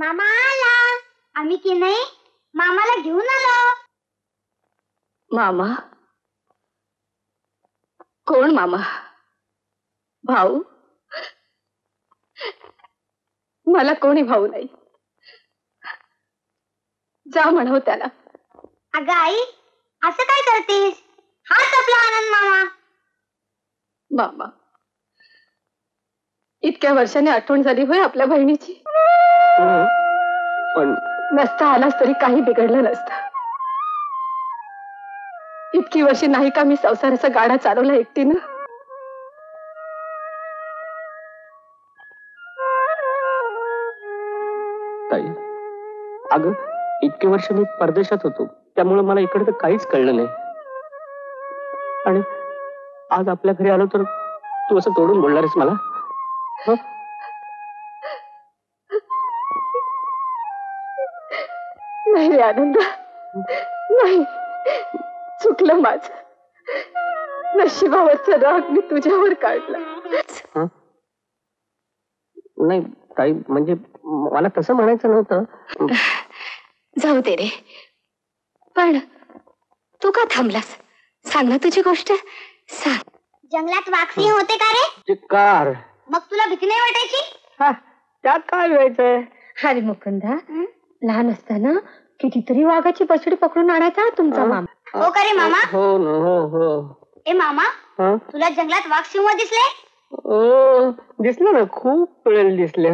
मामा आला. आम्ही की नाही मामाला घेऊन आलो. मामा? कोण मामा? भाऊ? मला कोणी भाऊ नाही. जा म्हणाव त्याला. अगं आई, असं काय करतेस? हाच आपला आनंद मामा. मामा, इतक्या वर्षाने आठवण झाली होय आपल्या बहिणीची. पण नसता आलास तरी काही बिघडलं नसतं. इतकी वर्षे नाही का मी संसाराचा गाडा चालवला एकटीनं. ताई, अगं इतके वर्ष मी परदेशात होतो, त्यामुळे मला इकडे काहीच कळलं नाही. आणि आज आपल्या घरी आलो तर तू असं तोडून बोलणारच मला? नाही आनंद, नाही. चुकलं माझं. नशिबावरचा राग मी तुझ्यावर काढला. नाही ताई, म्हणजे मला तसं म्हणायचं नव्हतं. जाऊ दे रे. पण तू का थांबलास? सांग ना तुझी गोष्ट, सांग. जंगलात वाघसिंह होते का रे? चिक्कार. मग तुला भीती नाही वाटायची? त्यात काय व्हायचंय? अरे मुकुंदा, लहान असताना कितीतरी वाघाची बछडी पकडून आणायचा तुमचा मामा. हो का रे मामा? हो ना, हो. ए मामा, तुला जंगलात वाघसिंह दिसले? ओ, दिसलं ना, खूप वेळेला दिसले.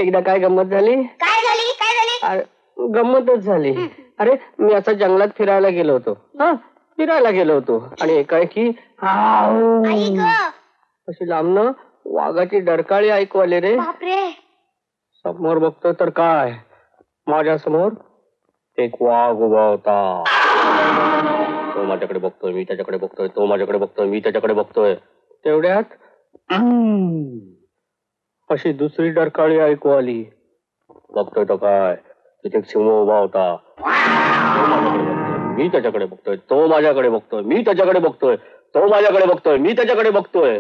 एकदा काय गंमत झाली? काय झाली? गंमतच झाली. अरे मी असं जंगलात फिरायला गेलो होतो आणि एकाएकी अशी लांबन वाघाची डरकाळी ऐकू आली रे. बापरे. समोर बघतोय तर काय, माझ्या समोर एक वाघ उभा होता. तो माझ्याकडे बघतोय, मी त्याच्याकडे बघतोय. तो माझ्याकडे बघतोय, मी त्याच्याकडे बघतोय. तेवढ्यात अशी दुसरी डरकाळी ऐकू आली. बघतोय तो काय, तिथे सिंह उभा होता. मी त्याच्याकडे बघतोय, तो माझ्याकडे बघतोय. मी त्याच्याकडे बघतोय, तो माझ्याकडे बघतोय. मी त्याच्याकडे बघतोय.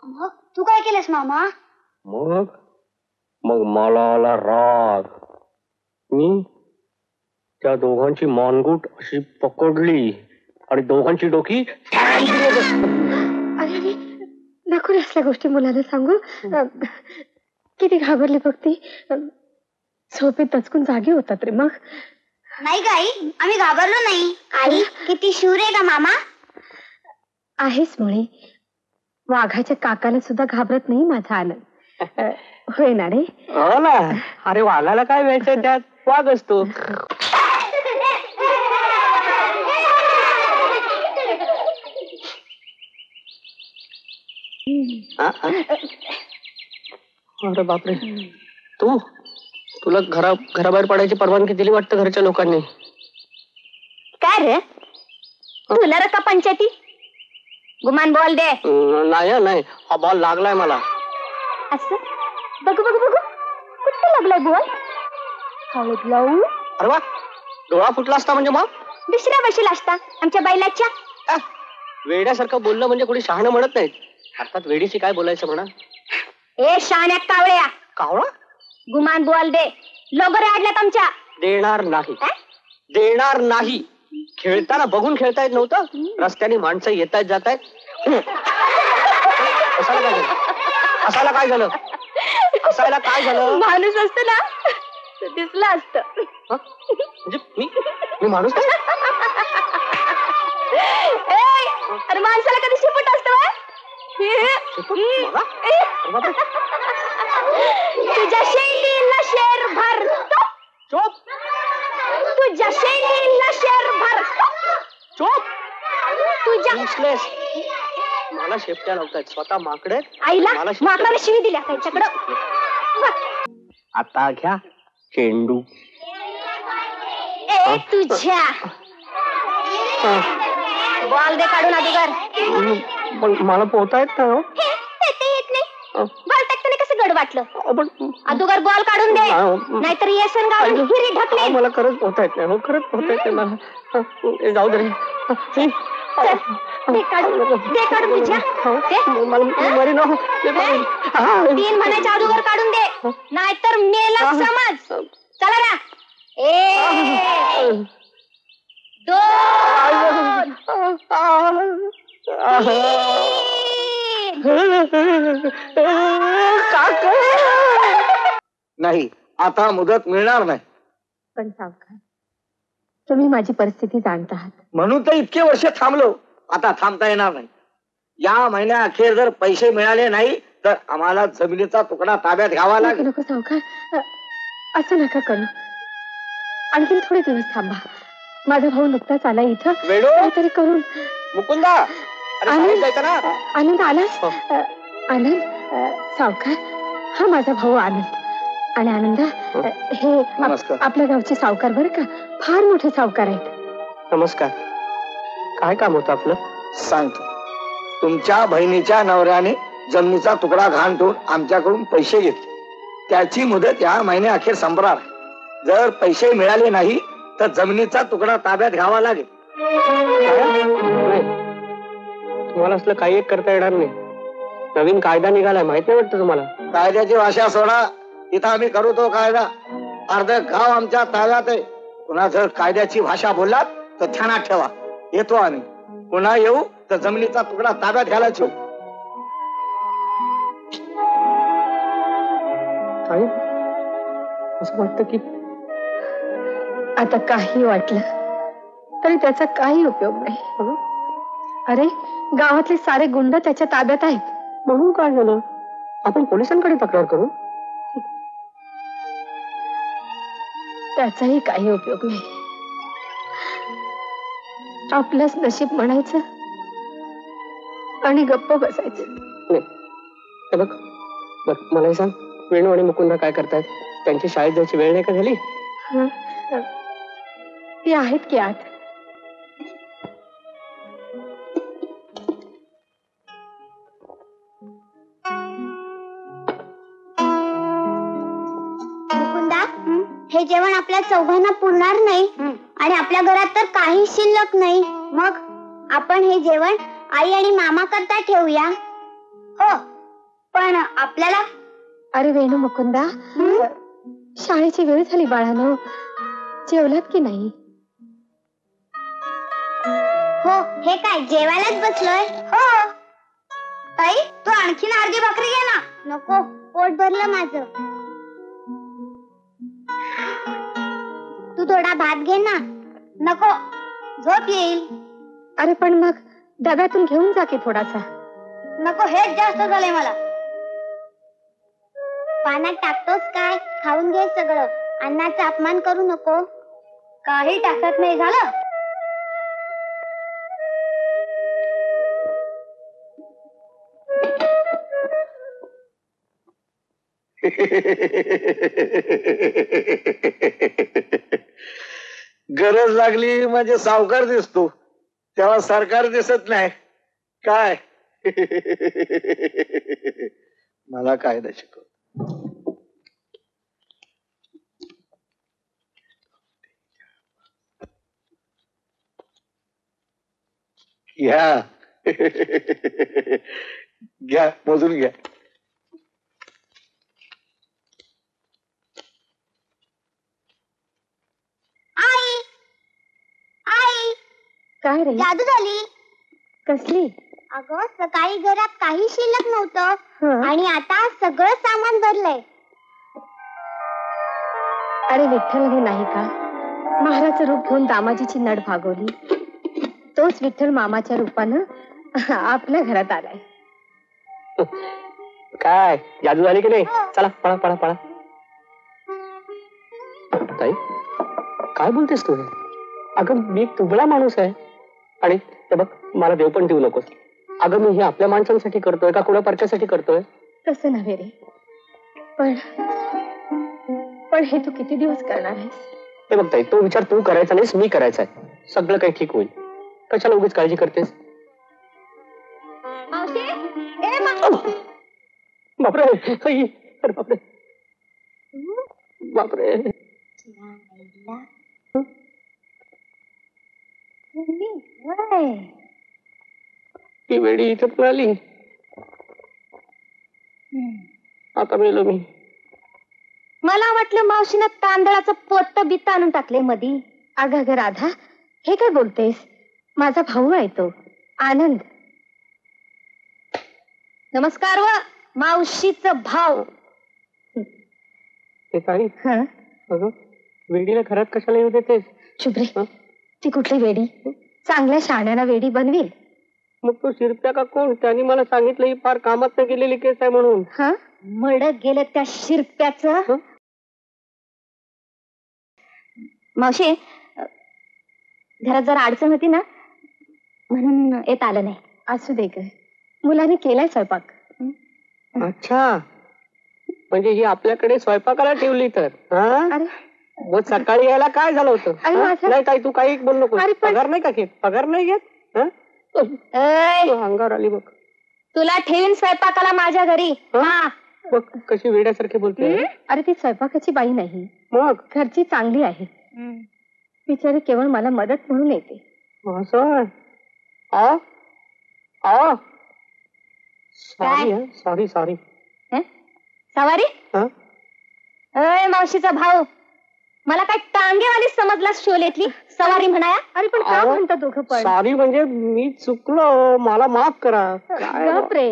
मग तू काय केलंस मामा? मग मला आला राग. मी त्या दोघांची मानगूट अशी पकडली आणि दोघांची डोकी. अरे नको रे असल्या गोष्टी मुलाला सांगू. किती घाबरली बघ ती. झोपेत दचकून जागी होतात रे. मग नाही का आई, आम्ही घाबरलो नाही. आई किती शूर आहे का मामा? आहेच मुळे. वाघाच्या काकाला सुद्धा घाबरत नाही माझा आनंद. होय ना रे? हो ना. अरे वाघाला काय व्हायचं, त्यात वाघ असतो. अरे बापरे, तुला घराबाहेर पडायची परवानगी दिली वाटतं घरच्या लोकांनी. काय रे, तुला रे का पंचायती? गुमान बॉल दे. नाही, हा बॉल लागलाय मला. असं बघू कुठे लागलाय बॉल? हळद लावू. अरे वा, डोळा फुटला असता म्हणजे मग दुसऱ्या बशीला असता आमच्या बैलाच्या. वेड्यासारखं बोललं म्हणजे कोणी शहाणं म्हणत नाहीत. अर्थात वेडीशी काय बोलायचं म्हणा. ए शाण्या कावळ्या, कावळा गुमान बॉल दे. लोगर आडल्यात आमच्या. देणार नाही. खेळताना बघून खेळता येत नव्हतं? रस्त्याने माणसं येतायत जातायत. असायला काय झालं? माणूस असत ना दिसलं असत. म्हणजे मी माणूस? अरे माणसाला कधी शिपट असत? तुझ्या शेंडीला शेर भरतो. चोप. तुझ्या शेंडीला शेर भरतो. चोप. तुझ्या मला शेपट्या लावतायत स्वतः माकडे. आईला माकडाला शिवी दिल्या त्याच्याकडं. आता घ्या चेंडू. ए तुझ्या बॉल दे काढून अगोदर. मला पोहता येत नाही. येत नाही. बॉल टाकताना कसं गड वाटलं? अगोदर बॉल काढून दे, नाहीतर येसन गावून हिरी ढकले. मला खरंच पोहता येत नाही. खरंच पोहता येत नाही मला. जाऊ दे. दे काढून तुझ्या तीन म्हणायच्या अगोदर काढून दे, नाहीतर मेला समज. चला ना. एक, दोन, नाही, आता मुदत मिळणार नाही. पण सावकार, तुम्ही माझी परिस्थिती जाणता आहात. म्हणून तर इतके वर्ष थांबलो. आता थांबता येणार नाही. या महिन्या अखेर जर पैसे मिळाले नाही तर आम्हाला जमिनीचा तुकडा ताब्यात घ्यावा लागेल. नको सावकार, असं नका करू. आणखीन थोडे दिवस थांबा. माझा भाऊ नुकताच आला इथं. वेडो, काहीतरी करून. मुकुंदा, अरे शाळेत जायचं ना. आनंद आलास? आनंद, सावकार, हा माझा भाऊ आनंद. आणि आनंद, हे नमस्कार. आपल्या गावचे सावकार बरं का, फार मोठे सावकार आहेत. नमस्कार. काय काम होतं आपलं? सांगतो. तुमच्या बहिणीच्या नवऱ्याने जमिनीचा तुकडा घाण ठेवून आमच्याकडून पैसे घेतले. त्याची मुदत या महिन्या अखेर संपणार. जर पैसे मिळाले नाही तर जमिनीचा तुकडा ताब्यात घ्यावा लागेल. नाही, तुम्हाला असलं काही एक करता येणार नाही. नवीन कायदा निघालाय, माहित नाही वाटतं तुम्हाला? कायद्याची भाषा सोडा. इथं आम्ही करू तो कायदा. अर्ध गाव आमच्या ताब्यात आहे. पुन्हा जर कायद्याची भाषा बोललात तर ध्यानात ठेवा. येतो आम्ही. पुन्हा येऊ तर जमिनीचा तुकडा ताब्यात घ्यायलाच येऊ. काय असं वाटतं की आता काही वाटलं तरी त्याचा काही उपयोग नाही. अरे, गावातले सारे गुंड त्याच्या ताब्यात आहेत. म्हणून काय झालं? आपण पोलिसांकडे तक्रार करू. त्याचाही काही उपयोग नाही. आपलंच नशीब म्हणायचं आणि गप्प बसायचं. नाही, हे बघ, मला हे सांग, वेणू आणि मुकुंदा काय करतायत? त्यांची शाळेत जायची वेळ नाही का झाली? हं, ती आहेत की आत. मुकुंदा, हे जेवण आपल्या चौघांना पुरणार नाही आणि आपल्या घरात तर काही शिल्लक नाही. मग आपण हे जेवण आई आणि मामा करता ठेवूया. हो, पण आपल्याला. अरे वेणू, मुकुंदा, शाळेची वेळ झाली बाळानो. जेवलात की नाही? हो, हे काय जेवायलाच बसलोय. हो ताई, तू आणखीन अर्धी भाकरी घे ना. नको, पोट भरलं माझं. तू थोडा भात घे ना. नको, झोप येईल. अरे पण मग डब्यातून घेऊन जा की थोडासा. नको, हेच जास्त झालंय मला. पाण्यात टाकतोस काय? खाऊन घे सगळं. अन्नाचा अपमान करू नको. काही टाकत नाही, झालं? गरज लागली म्हणजे सावकार दिसतो, तेव्हा सरकार दिसत नाही काय. मला कायदा शिकव. घ्या. घ्या, मोजून घ्या. आई, आई, काय रे? जादू झाली. कसली? अगं, सकाळी घरात काही शिल्लक नव्हतं हं. आणि आता सगळं सामान भरलंय. अरे विठ्ठल हे नाही का, महाराचं रूप घेऊन दामाजीची नड भागवली. तोच विठ्ठल मामाच्या रूपानं आपल्या घरात आलाय. काय जादू झाली की नाही? चला, पळा पळा पळा. ताई, काय बोलतेस तू? अगं, मी तुबळा माणूस आहे आणि ते बघ, मला देव पण देऊ नकोस. अगं, मी हे आपल्या माणसांसाठी करतोय का कुणा परक्यासाठी करतोय? तसं नव्हे रे, पण हे तू किती दिवस करणार आहेस? हे बघ ताई, तो विचार तू करायचा नाहीस, मी करायचा आहे. सगळं काही ठीक होईल. कशाला उगीच काळजी करतेस? मावशी, ए मा- बापरे, आई, अरे बापरे, बापरे. ती वेडी इथं मिळाली. आता मेलो मी. मला वाटलं मावशीनं तांदळाचं पोत बित्त आणून टाकले मधी. अगं अगं राधा, हे काय बोलतेस? माझा भाऊ आहे तो आनंद. नमस्कार व मावशीचं भाव. ते ताई, हं? अगं वेडीला घरात कशाला येऊ देतेस? शुभ्रे, हं? ती कुठली वेडी? चांगल्या शाण्याला वेडी बनवील. मग तो शिरप्या का कोण? त्यांनी मला सांगितलं ही फार कामात नाही गेलेली केस आहे म्हणून. हा, मड गेलं त्या शिरप्याचं. हं? मावशी घरात जरा अडचण होती ना म्हणून येत आलं नाही. असू दे ग, मुलाने केलाय स्वयंपाक. अच्छा, म्हणजे ही आपल्याकडे स्वयंपाकाला ठेवली तर. हा? अरे मग सकाळी यायला काय झालं होतं? अरे हा? माझं- नाही ताई, तू काही बोलू नको. अरे पण- पगार नाही का घेत? पगार नाही घेत? हा? ऐ, अंगावर आली बघ. तुला ठेवीन स्वयंपाकाला माझ्या घरी. हं? हा बघ कशी वेड्यासारखी बोलते. अरे ती स्वयंपाकाची बाई नाही, मग घरची चांगली आहे. बिचारी केवळ मला मदत म्हणून येते. असं सॉरी सॉरी. हं? सवारी हा? अय मावशीचा भाऊ, मला काय टांगेवाली समजला शोलेतली सवारी म्हणाया. अरे पण का अहो, म्हणता दोघं पण? सॉरी म्हणजे मी चुकलो, मला माफ करा. काय बापरे.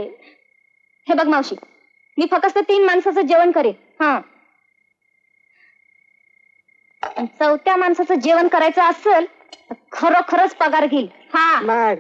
हे बघ मावशी, मी फक्त 3 माणसाचं जेवण करेन. हा, आणि 4थ्या माणसाचं जेवण करायचं असेल तर खरोखरच पगार घेईल. हा मॅड